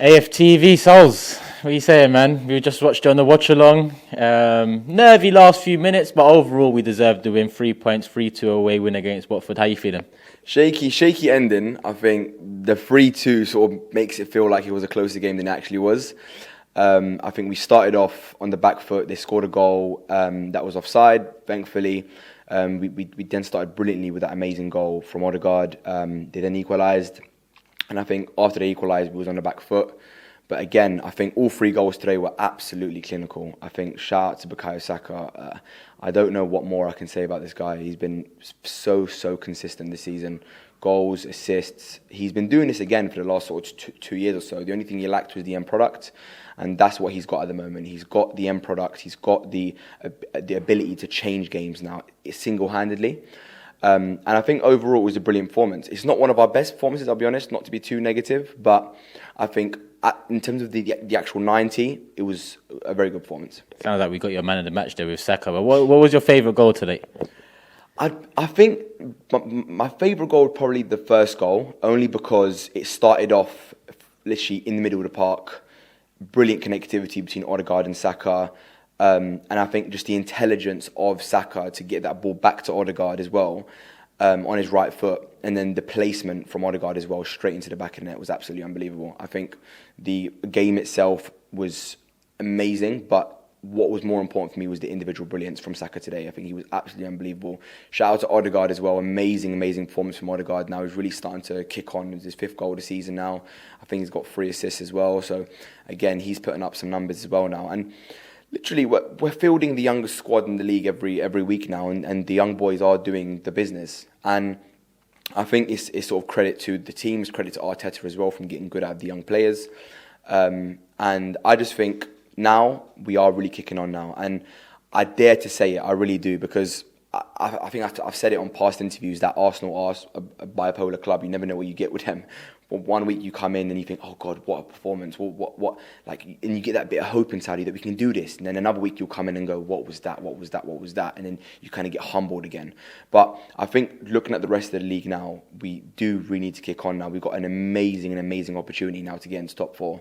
AFTV, Solz. What are you saying, man? We just watched you on the watch along. Nervy last few minutes, but overall we deserved the win. 3 points, 3-2 away win against Watford. How you feeling? Shaky ending. I think the 3-2 sort of makes it feel like it was a closer game than it actually was. I think we started off on the back foot. They scored a goal that was offside, thankfully. We then started brilliantly with that amazing goal from Odegaard. They then equalised. And I think after they equalised, we was on the back foot. But again, I think all three goals today were absolutely clinical. I think shout out to Bukayo Saka. I don't know what more I can say about this guy. He's been so consistent this season. Goals, assists. He's been doing this again for the last sort of 2 years or so. The only thing he lacked was the end product. And that's what he's got at the moment. He's got the end product. He's got the ability to change games now single-handedly. And I think overall it was a brilliant performance. It's not one of our best performances, I'll be honest, not to be too negative, but I think in terms of the actual 90, it was a very good performance. Sounds like we got your man of the match there with Saka. But what was your favourite goal today? I think my favourite goal was probably the first goal, only because it started off literally in the middle of the park. Brilliant connectivity between Odegaard and Saka. And I think just the intelligence of Saka to get that ball back to Odegaard as well on his right foot, and then the placement from Odegaard as well straight into the back of the net was absolutely unbelievable. I think the game itself was amazing, but what was more important for me was the individual brilliance from Saka today. I think he was absolutely unbelievable. Shout out to Odegaard as well. Amazing performance from Odegaard. Now he's really starting to kick on. It's his 5th goal of the season now. I think he's got 3 assists as well. So again, he's putting up some numbers as well now. And literally, we're fielding the youngest squad in the league every week now, and the young boys are doing the business. And I think it's sort of credit to the teams, credit to Arteta as well from getting good out of the young players. And I just think now we are really kicking on now. And I dare to say it, I really do, because I think I've said it on past interviews that Arsenal are a bipolar club. You never know what you get with them. But 1 week you come in and you think, oh God, what a performance! What? And you get that bit of hope inside you that we can do this. And then another week you'll come in and go, what was that? And then you kind of get humbled again. But I think looking at the rest of the league now, we do really need to kick on now. We've got an amazing opportunity now to get into top 4.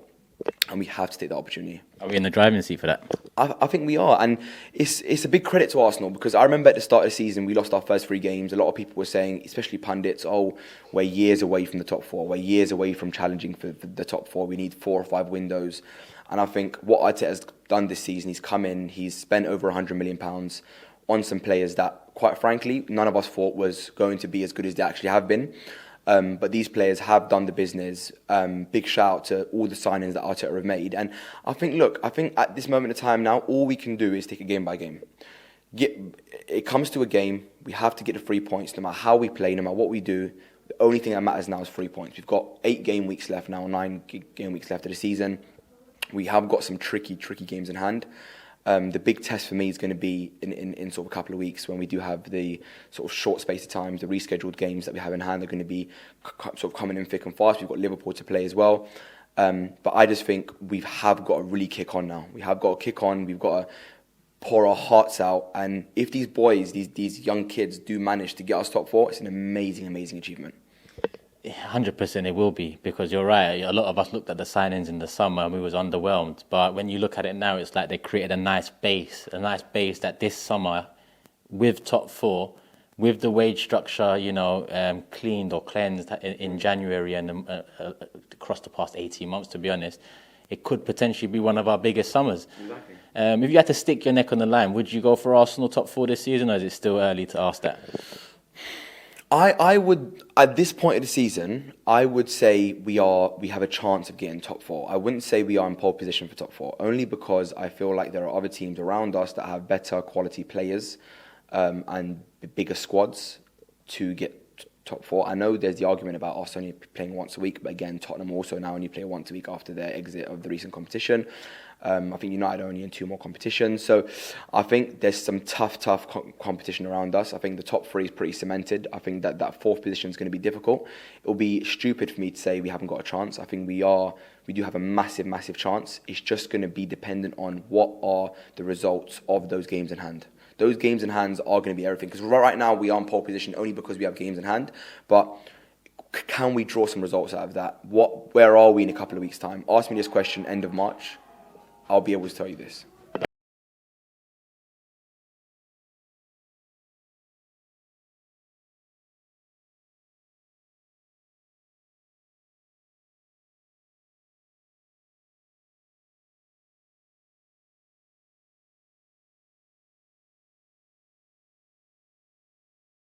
And we have to take that opportunity. Are we in the driving seat for that? I think we are, and it's a big credit to Arsenal, because I remember at the start of the season we lost our first 3 games. A lot of people were saying, especially pundits, oh, we're years away from the top 4. We're years away from challenging for the top 4. We need 4 or 5 windows. And I think what Arteta has done this season, he's come in, he's spent over £100 million on some players that, quite frankly, none of us thought was going to be as good as they actually have been. But these players have done the business. Big shout out to all the signings that Arteta have made. And I think at this moment in time now, all we can do is take it game by game. It comes to a game, we have to get the 3 points, no matter how we play, no matter what we do. The only thing that matters now is 3 points. We've got 8 game weeks left now, 9 game weeks left of the season. We have got some tricky games in hand. The big test for me is going to be in sort of a couple of weeks, when we do have the sort of short space of time. The rescheduled games that we have in hand are going to be sort of coming in thick and fast. We've got Liverpool to play as well. But I just think we have got to really kick on now. We have got to kick on. We've got to pour our hearts out. And if these boys, these young kids do manage to get us top 4, it's an amazing achievement. 100% it will be, because you're right. A lot of us looked at the signings in the summer and we was underwhelmed. But when you look at it now, it's like they created a nice base that this summer, with top 4, with the wage structure, cleaned or cleansed in January and across the past 18 months, to be honest, it could potentially be one of our biggest summers. Exactly. If you had to stick your neck on the line, would you go for Arsenal top 4 this season, or is it still early to ask that? I would, at this point of the season, I would say we have a chance of getting top 4. I wouldn't say we are in pole position for top 4, only because I feel like there are other teams around us that have better quality players and bigger squads to get top 4. I know there's the argument about us only playing once a week, but again, Tottenham also now only play once a week after their exit of the recent competition. I think United are only in 2 more competitions. So I think there's some tough competition around us. I think the top 3 is pretty cemented. I think that 4th position is going to be difficult. It will be stupid for me to say we haven't got a chance. I think we do have a massive chance. It's just going to be dependent on what are the results of those games in hand. Those games in hand are going to be everything. Because right now we are in pole position only because we have games in hand. But can we draw some results out of that? Where are we in a couple of weeks' time? Ask me this question end of March. I'll be able to tell you this.